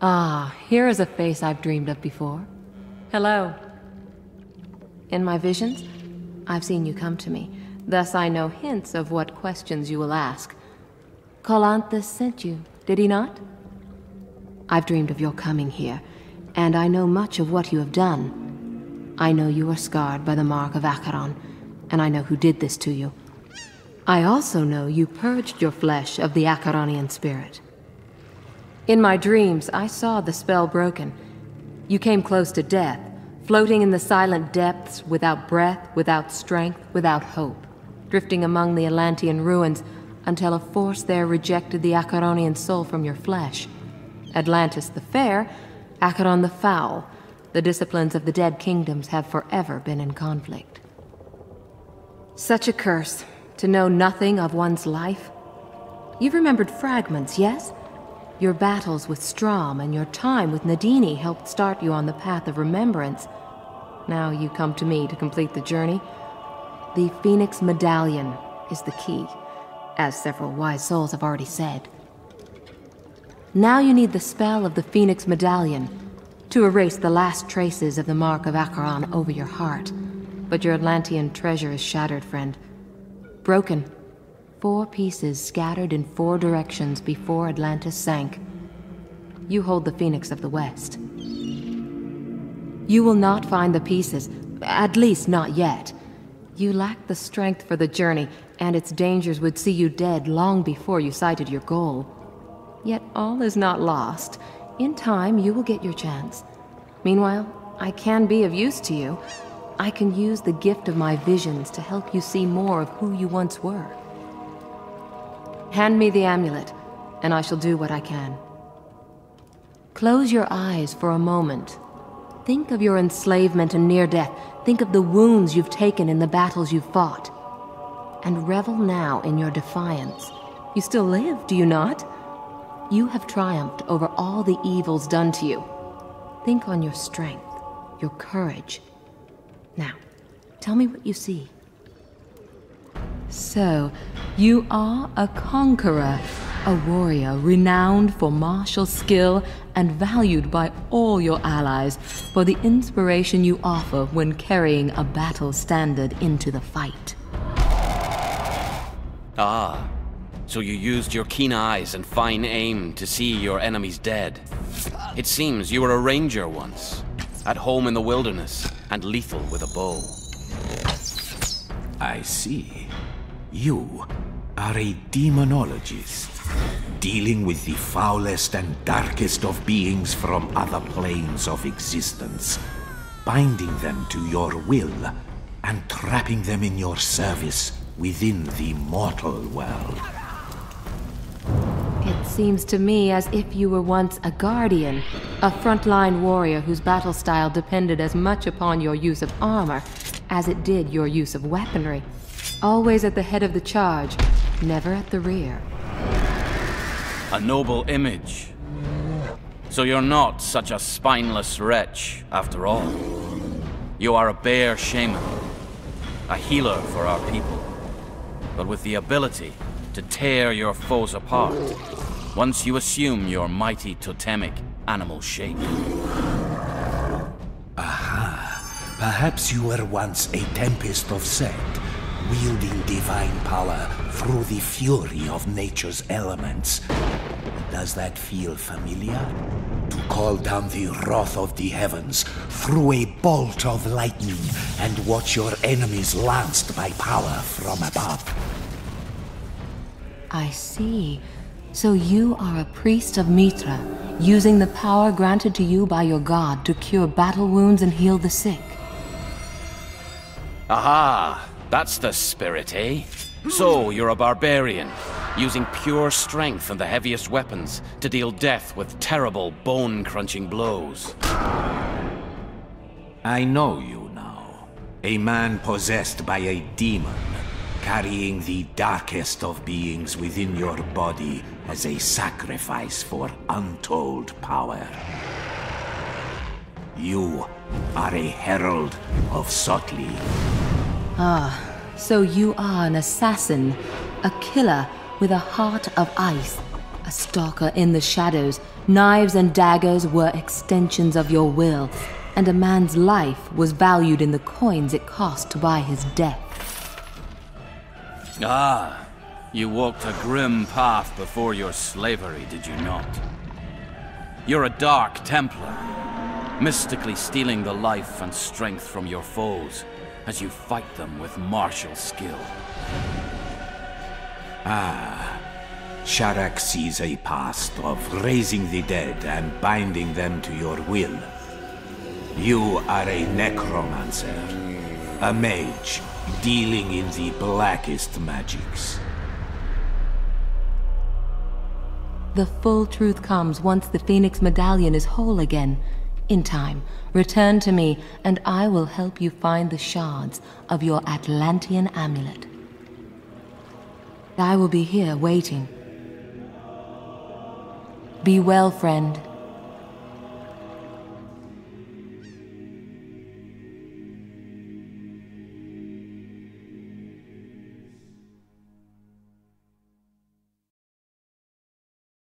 Ah, here is a face I've dreamed of before. Hello. In my visions, I've seen you come to me. Thus I know hints of what questions you will ask. Colanthus sent you, did he not? I've dreamed of your coming here, and I know much of what you have done. I know you are scarred by the mark of Acheron, and I know who did this to you. I also know you purged your flesh of the Aquilonian spirit. In my dreams, I saw the spell broken. You came close to death, floating in the silent depths, without breath, without strength, without hope, drifting among the Atlantean ruins until a force there rejected the Aquilonian soul from your flesh. Atlantis the Fair, Acheron the Foul, the disciplines of the dead kingdoms have forever been in conflict. Such a curse, to know nothing of one's life. You've remembered fragments, yes? Your battles with Strom and your time with Nadini helped start you on the path of remembrance. Now you come to me to complete the journey. The Phoenix Medallion is the key, as several wise souls have already said. Now you need the spell of the Phoenix Medallion to erase the last traces of the mark of Acheron over your heart. But your Atlantean treasure is shattered, friend. Broken. 4 pieces scattered in 4 directions before Atlantis sank. You hold the Phoenix of the West. You will not find the pieces, at least not yet. You lack the strength for the journey, and its dangers would see you dead long before you sighted your goal. Yet all is not lost. In time, you will get your chance. Meanwhile, I can be of use to you. I can use the gift of my visions to help you see more of who you once were. Hand me the amulet, and I shall do what I can. Close your eyes for a moment. Think of your enslavement and near death. Think of the wounds you've taken in the battles you've fought. And revel now in your defiance. You still live, do you not? You have triumphed over all the evils done to you. Think on your strength, your courage. Now, tell me what you see. So, you are a conqueror, a warrior renowned for martial skill and valued by all your allies for the inspiration you offer when carrying a battle standard into the fight. Ah, so you used your keen eyes and fine aim to see your enemies dead. It seems you were a ranger once, at home in the wilderness and lethal with a bow. I see. You are a demonologist, dealing with the foulest and darkest of beings from other planes of existence, binding them to your will and trapping them in your service within the mortal world. It seems to me as if you were once a guardian, a frontline warrior whose battle style depended as much upon your use of armor as it did your use of weaponry. Always at the head of the charge, never at the rear. A noble image. So you're not such a spineless wretch, after all. You are a bear shaman, a healer for our people, but with the ability to tear your foes apart once you assume your mighty totemic animal shape. Aha. Perhaps you were once a tempest of Set, wielding divine power through the fury of nature's elements. Does that feel familiar? To call down the wrath of the heavens through a bolt of lightning and watch your enemies lanced by power from above. I see. So you are a priest of Mitra, using the power granted to you by your god to cure battle wounds and heal the sick. Aha! That's the spirit, eh? So, you're a barbarian, using pure strength and the heaviest weapons to deal death with terrible, bone-crunching blows. I know you now. A man possessed by a demon, carrying the darkest of beings within your body as a sacrifice for untold power. You are a herald of Sotli. Ah. So you are an assassin, a killer with a heart of ice, a A stalker in the shadows, knives and daggers were extensions of your will, and a man's life was valued in the coins it cost to buy his death. Ah, you walked a grim path before your slavery, did you not? You're a Dark Templar, mystically stealing the life and strength from your foes as you fight them with martial skill. Sharak sees a past of raising the dead and binding them to your will. You are a necromancer, a mage, dealing in the blackest magics. The full truth comes once the Phoenix Medallion is whole again. In time, return to me, and I will help you find the shards of your Atlantean amulet. I will be here waiting. Be well, friend.